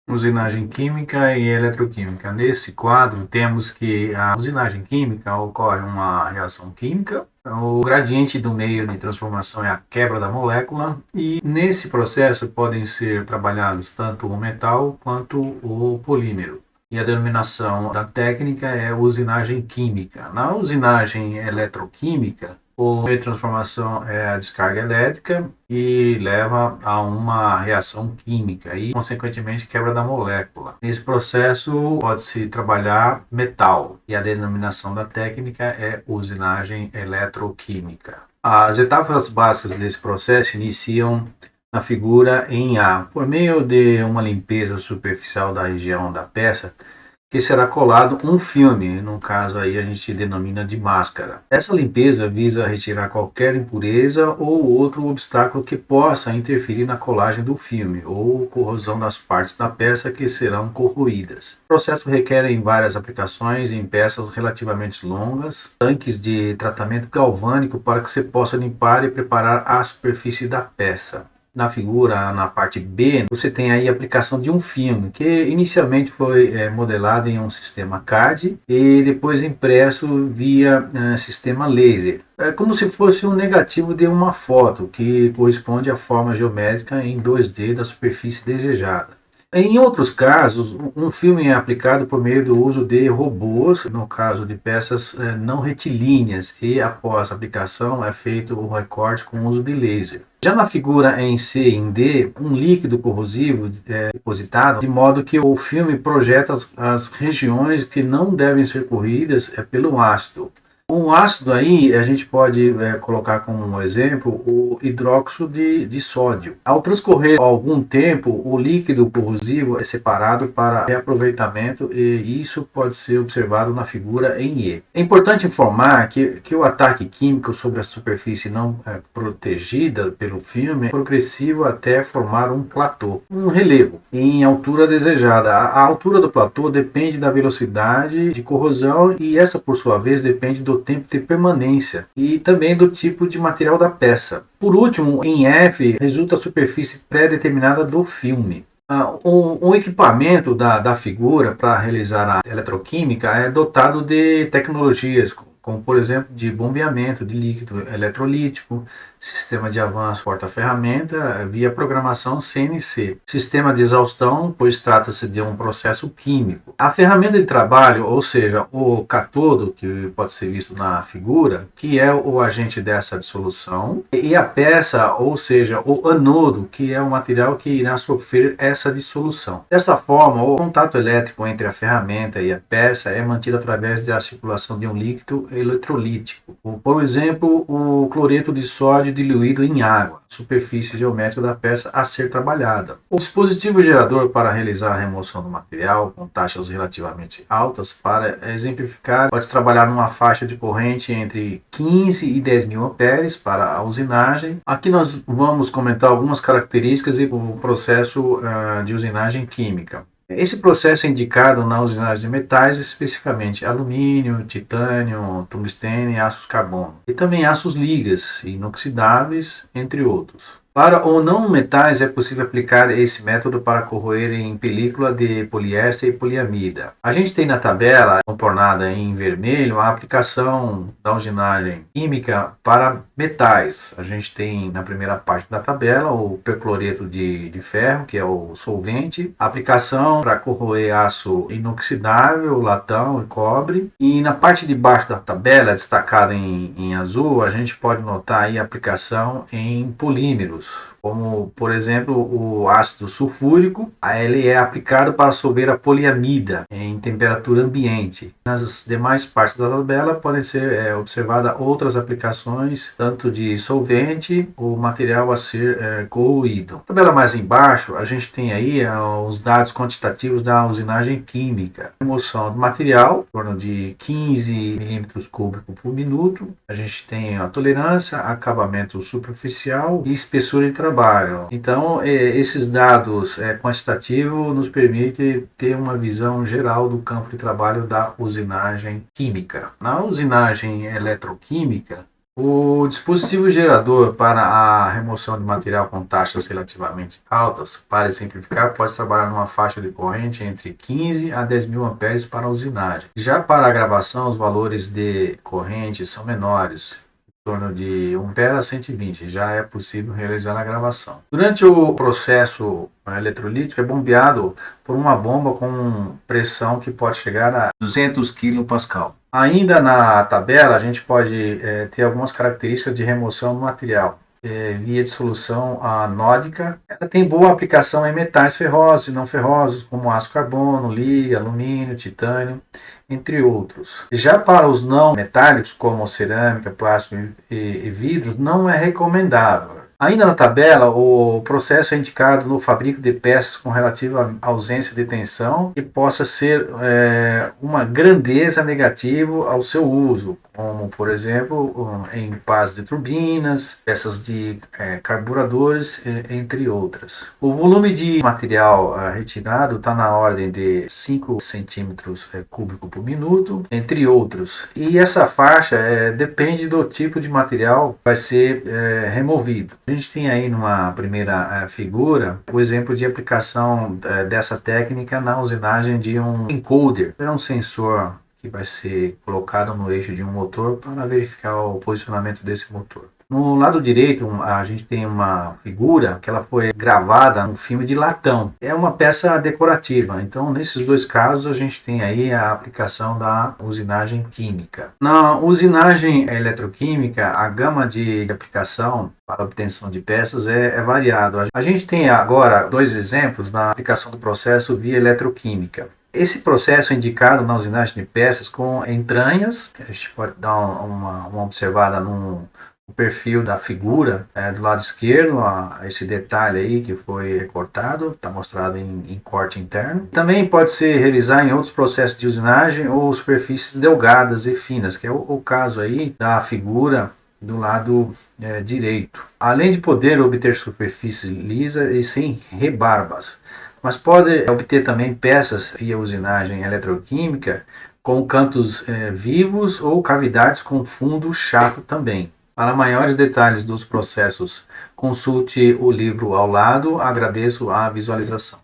Usinagem química e eletroquímica. Nesse quadro, temos que a usinagem química ocorre uma reação química. O gradiente do meio de transformação é a quebra da molécula e nesse processo podem ser trabalhados tanto o metal quanto o polímero. E a denominação da técnica é usinagem química. Na usinagem eletroquímica, o meio de transformação é a descarga elétrica e leva a uma reação química e, consequentemente, quebra da molécula. Nesse processo, pode-se trabalhar metal e a denominação da técnica é usinagem eletroquímica. As etapas básicas desse processo iniciam na figura em A, por meio de uma limpeza superficial da região da peça, que será colado um filme, no caso aí a gente denomina de máscara. Essa limpeza visa retirar qualquer impureza ou outro obstáculo que possa interferir na colagem do filme ou corrosão das partes da peça que serão corroídas. O processo requer em várias aplicações em peças relativamente longas, tanques de tratamento galvânico para que se possa limpar e preparar a superfície da peça. Na figura, na parte B, você tem aí a aplicação de um filme, que inicialmente foi modelado em um sistema CAD e depois impresso via sistema laser. É como se fosse um negativo de uma foto, que corresponde à forma geométrica em 2D da superfície desejada. Em outros casos, um filme é aplicado por meio do uso de robôs, no caso de peças não retilíneas, e após a aplicação é feito o recorte com o uso de laser. Já na figura em C e em D, um líquido corrosivo é depositado, de modo que o filme projeta as regiões que não devem ser corridas pelo ácido. Um ácido aí a gente pode colocar como um exemplo o hidróxido de sódio. Ao transcorrer algum tempo, o líquido corrosivo é separado para reaproveitamento e isso pode ser observado na figura em E. É importante informar que o ataque químico sobre a superfície não protegida pelo filme é progressivo até formar um platô, um relevo, em altura desejada. A altura do platô depende da velocidade de corrosão e essa, por sua vez, depende do tempo de permanência e também do tipo de material da peça. Por último, em F, resulta a superfície pré-determinada do filme. O equipamento da figura para realizar a eletroquímica é dotado de tecnologias como por exemplo de bombeamento de líquido eletrolítico, sistema de avanço porta-ferramenta via programação CNC, sistema de exaustão, pois trata-se de um processo químico. A ferramenta de trabalho, ou seja, o cátodo, que pode ser visto na figura, que é o agente dessa dissolução, e a peça, ou seja, o anodo, que é o material que irá sofrer essa dissolução. Dessa forma, o contato elétrico entre a ferramenta e a peça é mantido através da circulação de um líquido eletrolítico, por exemplo, o cloreto de sódio diluído em água, superfície geométrica da peça a ser trabalhada. O dispositivo gerador para realizar a remoção do material com taxas relativamente altas, para exemplificar, pode trabalhar numa faixa de corrente entre 15 e 10 mil amperes para a usinagem. Aqui nós vamos comentar algumas características e o processo de usinagem química. Esse processo é indicado na usinagem de metais, especificamente alumínio, titânio, tungstênio e aços carbono. E também aços ligas, inoxidáveis, entre outros. Para ou não metais é possível aplicar esse método para corroer em película de poliéster e poliamida. A gente tem na tabela, contornada em vermelho, a aplicação da usinagem química para metais. A gente tem na primeira parte da tabela o percloreto de ferro, que é o solvente, a aplicação para corroer aço inoxidável, latão e cobre. E na parte de baixo da tabela, destacada em azul, a gente pode notar aí a aplicação em polímeros, como por exemplo o ácido sulfúrico. Ele é aplicado para solver a poliamida em temperatura ambiente. Nas demais partes da tabela podem ser observadas outras aplicações, tanto de solvente ou material a ser corroído. Na tabela mais embaixo, a gente tem aí os dados quantitativos da usinagem química. Remoção do material, em torno de 15 milímetros cúbicos por minuto. A gente tem a tolerância, acabamento superficial e espessura de trabalho. Então, esses dados quantitativos nos permitem ter uma visão geral do campo de trabalho da usinagem química. Na usinagem eletroquímica, O dispositivo gerador para a remoção de material com taxas relativamente altas, para simplificar, pode trabalhar numa faixa de corrente entre 15 a 10 mil amperes para a usinagem. Já para a gravação, os valores de corrente são menores, em torno de 1 ampere a 120, já é possível realizar a gravação. Durante o processo eletrolítico é bombeado por uma bomba com pressão que pode chegar a 200 kPa. Ainda na tabela, a gente pode ter algumas características de remoção do material. Via de solução anódica, ela tem boa aplicação em metais ferrosos e não ferrosos, como aço carbono, liga, alumínio, titânio, entre outros. Já para os não metálicos, como cerâmica, plástico e vidros, não é recomendável. Ainda na tabela, o processo é indicado no fabrico de peças com relativa ausência de tensão que possa ser uma grandeza negativa ao seu uso, como, por exemplo, em pás de turbinas, peças de carburadores, entre outras. O volume de material retirado está na ordem de 5 centímetros cúbicos por minuto, entre outros. E essa faixa depende do tipo de material que vai ser removido. A gente tem aí numa primeira figura o exemplo de aplicação dessa técnica na usinagem de um encoder. É um sensor que vai ser colocado no eixo de um motor para verificar o posicionamento desse motor. No lado direito, a gente tem uma figura que ela foi gravada num filme de latão. É uma peça decorativa. Então, nesses dois casos, a gente tem aí a aplicação da usinagem química. Na usinagem eletroquímica, a gama de aplicação para a obtenção de peças é variado. A gente tem agora dois exemplos na aplicação do processo via eletroquímica. Esse processo é indicado na usinagem de peças com entranhas. A gente pode dar uma observada no perfil da figura do lado esquerdo, esse detalhe aí que foi recortado, está mostrado em corte interno. Também pode ser realizado em outros processos de usinagem ou superfícies delgadas e finas, que é o caso aí da figura do lado direito. Além de poder obter superfícies lisas e sem rebarbas, mas pode obter também peças via usinagem eletroquímica com cantos vivos ou cavidades com fundo chato também. Para maiores detalhes dos processos, consulte o livro ao lado. Agradeço a visualização.